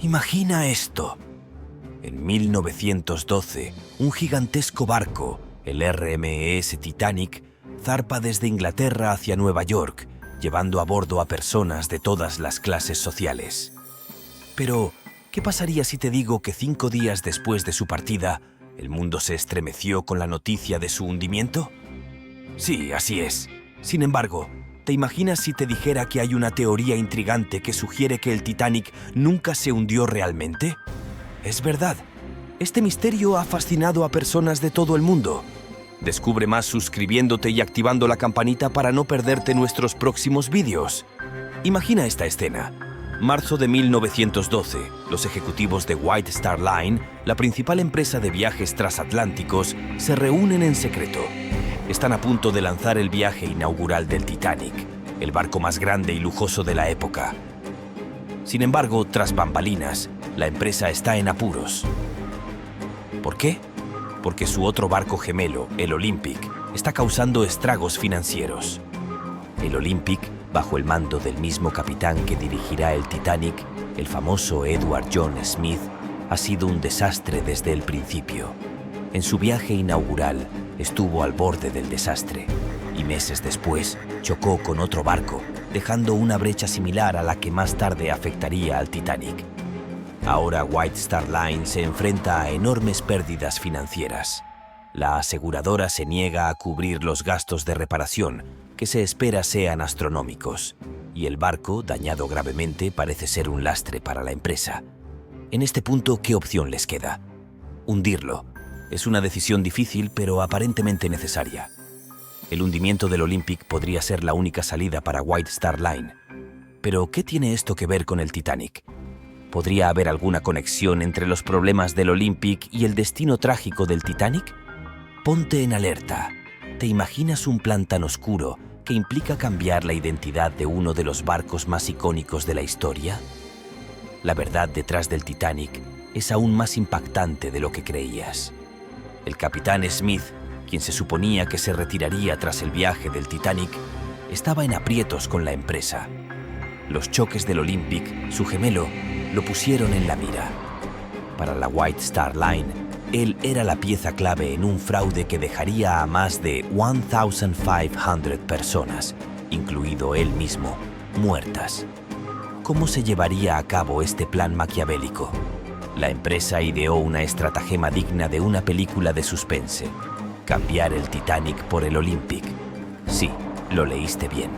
Imagina esto. En 1912, un gigantesco barco, el RMS Titanic, zarpa desde Inglaterra hacia Nueva York, llevando a bordo a personas de todas las clases sociales. Pero, ¿qué pasaría si te digo que 5 días después de su partida, el mundo se estremeció con la noticia de su hundimiento? Sí, así es. Sin embargo, ¿te imaginas si te dijera que hay una teoría intrigante que sugiere que el Titanic nunca se hundió realmente? Es verdad. Este misterio ha fascinado a personas de todo el mundo. Descubre más suscribiéndote y activando la campanita para no perderte nuestros próximos vídeos. Imagina esta escena. Marzo de 1912, los ejecutivos de White Star Line, la principal empresa de viajes transatlánticos, se reúnen en secreto. Están a punto de lanzar el viaje inaugural del Titanic, el barco más grande y lujoso de la época. Sin embargo, tras bambalinas, la empresa está en apuros. ¿Por qué? Porque su otro barco gemelo, el Olympic, está causando estragos financieros. El Olympic, bajo el mando del mismo capitán que dirigirá el Titanic, el famoso Edward John Smith, ha sido un desastre desde el principio. En su viaje inaugural estuvo al borde del desastre y meses después chocó con otro barco, dejando una brecha similar a la que más tarde afectaría al Titanic. Ahora White Star Line se enfrenta a enormes pérdidas financieras. La aseguradora se niega a cubrir los gastos de reparación, que se espera sean astronómicos, y el barco, dañado gravemente, parece ser un lastre para la empresa. En este punto, ¿qué opción les queda? Hundirlo. Es una decisión difícil, pero aparentemente necesaria. El hundimiento del Olympic podría ser la única salida para White Star Line. Pero, ¿qué tiene esto que ver con el Titanic? ¿Podría haber alguna conexión entre los problemas del Olympic y el destino trágico del Titanic? Ponte en alerta. ¿Te imaginas un plan tan oscuro que implica cambiar la identidad de uno de los barcos más icónicos de la historia? La verdad detrás del Titanic es aún más impactante de lo que creías. El capitán Smith, quien se suponía que se retiraría tras el viaje del Titanic, estaba en aprietos con la empresa. Los choques del Olympic, su gemelo, lo pusieron en la mira. Para la White Star Line, él era la pieza clave en un fraude que dejaría a más de 1,500 personas, incluido él mismo, muertas. ¿Cómo se llevaría a cabo este plan maquiavélico? La empresa ideó una estratagema digna de una película de suspense: cambiar el Titanic por el Olympic. Sí, lo leíste bien.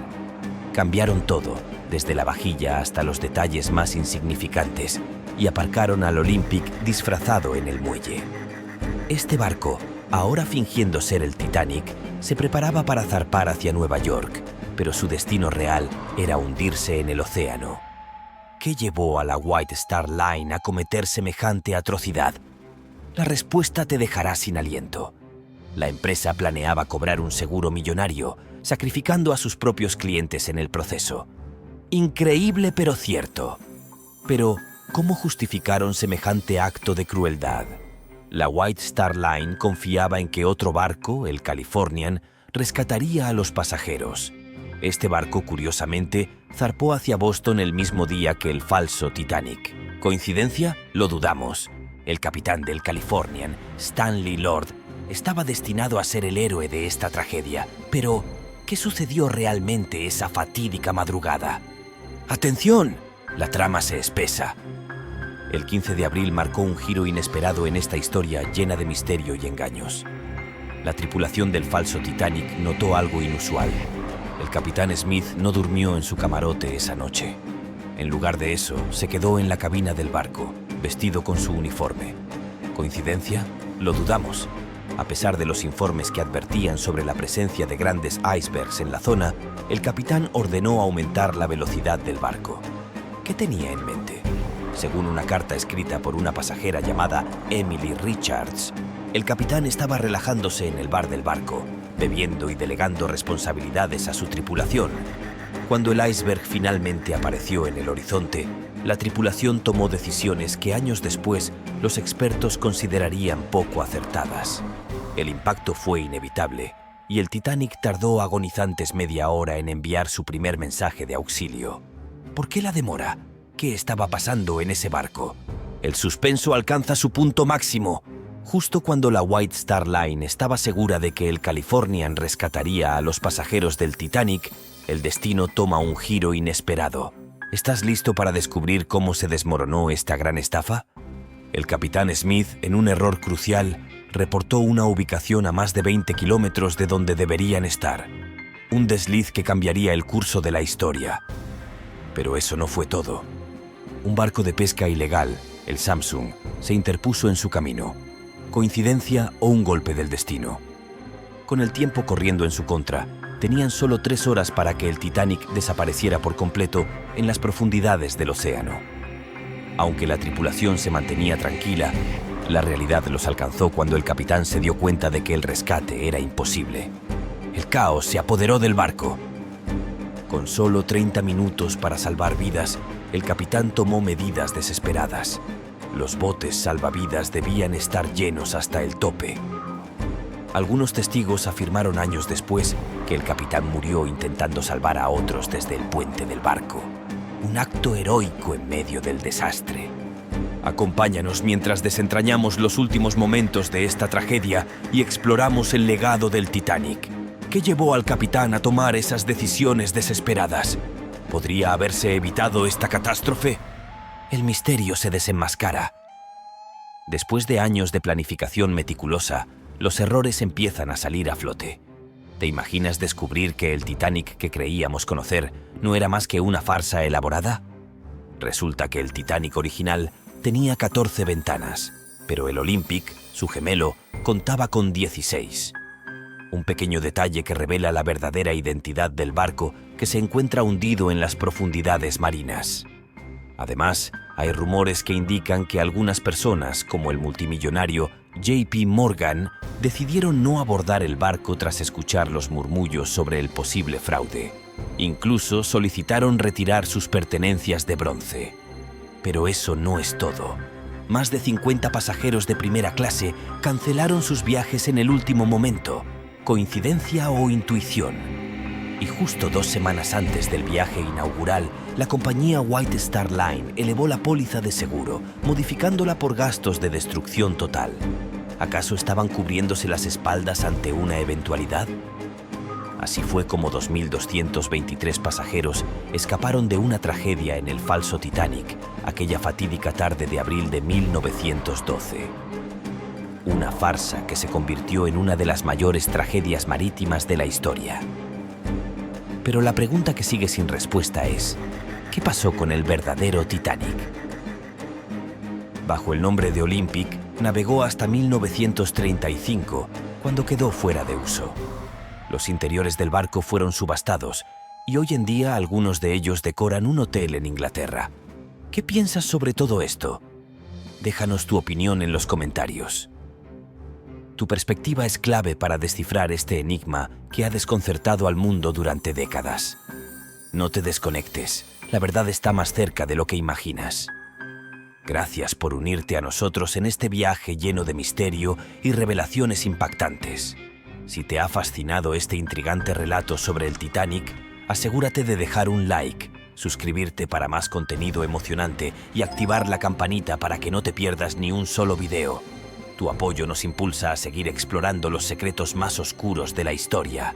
Cambiaron todo, desde la vajilla hasta los detalles más insignificantes, y aparcaron al Olympic disfrazado en el muelle. Este barco, ahora fingiendo ser el Titanic, se preparaba para zarpar hacia Nueva York, pero su destino real era hundirse en el océano. ¿Qué llevó a la White Star Line a cometer semejante atrocidad? La respuesta te dejará sin aliento. La empresa planeaba cobrar un seguro millonario, sacrificando a sus propios clientes en el proceso. Increíble pero cierto. Pero, ¿cómo justificaron semejante acto de crueldad? La White Star Line confiaba en que otro barco, el Californian, rescataría a los pasajeros. Este barco, curiosamente, zarpó hacia Boston el mismo día que el falso Titanic. ¿Coincidencia? Lo dudamos. El capitán del Californian, Stanley Lord, estaba destinado a ser el héroe de esta tragedia. Pero, ¿qué sucedió realmente esa fatídica madrugada? ¡Atención! La trama se espesa. El 15 de abril marcó un giro inesperado en esta historia llena de misterio y engaños. La tripulación del falso Titanic notó algo inusual. El capitán Smith no durmió en su camarote esa noche. En lugar de eso, se quedó en la cabina del barco, vestido con su uniforme. ¿Coincidencia? Lo dudamos. A pesar de los informes que advertían sobre la presencia de grandes icebergs en la zona, el capitán ordenó aumentar la velocidad del barco. ¿Qué tenía en mente? Según una carta escrita por una pasajera llamada Emily Richards, el capitán estaba relajándose en el bar del barco, bebiendo y delegando responsabilidades a su tripulación. Cuando el iceberg finalmente apareció en el horizonte, la tripulación tomó decisiones que años después los expertos considerarían poco acertadas. El impacto fue inevitable y el Titanic tardó agonizantes media hora en enviar su primer mensaje de auxilio. ¿Por qué la demora? ¿Qué estaba pasando en ese barco? El suspenso alcanza su punto máximo. Justo cuando la White Star Line estaba segura de que el Californian rescataría a los pasajeros del Titanic, el destino toma un giro inesperado. ¿Estás listo para descubrir cómo se desmoronó esta gran estafa? El capitán Smith, en un error crucial, reportó una ubicación a más de 20 kilómetros de donde deberían estar. Un desliz que cambiaría el curso de la historia. Pero eso no fue todo. Un barco de pesca ilegal, el Samsung, se interpuso en su camino. ¿Coincidencia o un golpe del destino? Con el tiempo corriendo en su contra, tenían solo 3 horas para que el Titanic desapareciera por completo en las profundidades del océano. Aunque la tripulación se mantenía tranquila, la realidad los alcanzó cuando el capitán se dio cuenta de que el rescate era imposible. El caos se apoderó del barco. Con solo 30 minutos para salvar vidas, el capitán tomó medidas desesperadas. Los botes salvavidas debían estar llenos hasta el tope. Algunos testigos afirmaron años después que el capitán murió intentando salvar a otros desde el puente del barco. Un acto heroico en medio del desastre. Acompáñanos mientras desentrañamos los últimos momentos de esta tragedia y exploramos el legado del Titanic. ¿Qué llevó al capitán a tomar esas decisiones desesperadas? ¿Podría haberse evitado esta catástrofe? El misterio se desenmascara. Después de años de planificación meticulosa, los errores empiezan a salir a flote. ¿Te imaginas descubrir que el Titanic que creíamos conocer no era más que una farsa elaborada? Resulta que el Titanic original tenía 14 ventanas, pero el Olympic, su gemelo, contaba con 16. Un pequeño detalle que revela la verdadera identidad del barco que se encuentra hundido en las profundidades marinas. Además, hay rumores que indican que algunas personas, como el multimillonario JP Morgan, decidieron no abordar el barco tras escuchar los murmullos sobre el posible fraude. Incluso solicitaron retirar sus pertenencias de bronce. Pero eso no es todo. Más de 50 pasajeros de primera clase cancelaron sus viajes en el último momento. ¿Coincidencia o intuición? Y justo 2 semanas antes del viaje inaugural, la compañía White Star Line elevó la póliza de seguro, modificándola por gastos de destrucción total. ¿Acaso estaban cubriéndose las espaldas ante una eventualidad? Así fue como 2.223 pasajeros escaparon de una tragedia en el falso Titanic, aquella fatídica tarde de abril de 1912. Una farsa que se convirtió en una de las mayores tragedias marítimas de la historia. Pero la pregunta que sigue sin respuesta es, ¿qué pasó con el verdadero Titanic? Bajo el nombre de Olympic, navegó hasta 1935, cuando quedó fuera de uso. Los interiores del barco fueron subastados, y hoy en día algunos de ellos decoran un hotel en Inglaterra. ¿Qué piensas sobre todo esto? Déjanos tu opinión en los comentarios. Tu perspectiva es clave para descifrar este enigma que ha desconcertado al mundo durante décadas. No te desconectes, la verdad está más cerca de lo que imaginas. Gracias por unirte a nosotros en este viaje lleno de misterio y revelaciones impactantes. Si te ha fascinado este intrigante relato sobre el Titanic, asegúrate de dejar un like, suscribirte para más contenido emocionante y activar la campanita para que no te pierdas ni un solo video. Tu apoyo nos impulsa a seguir explorando los secretos más oscuros de la historia.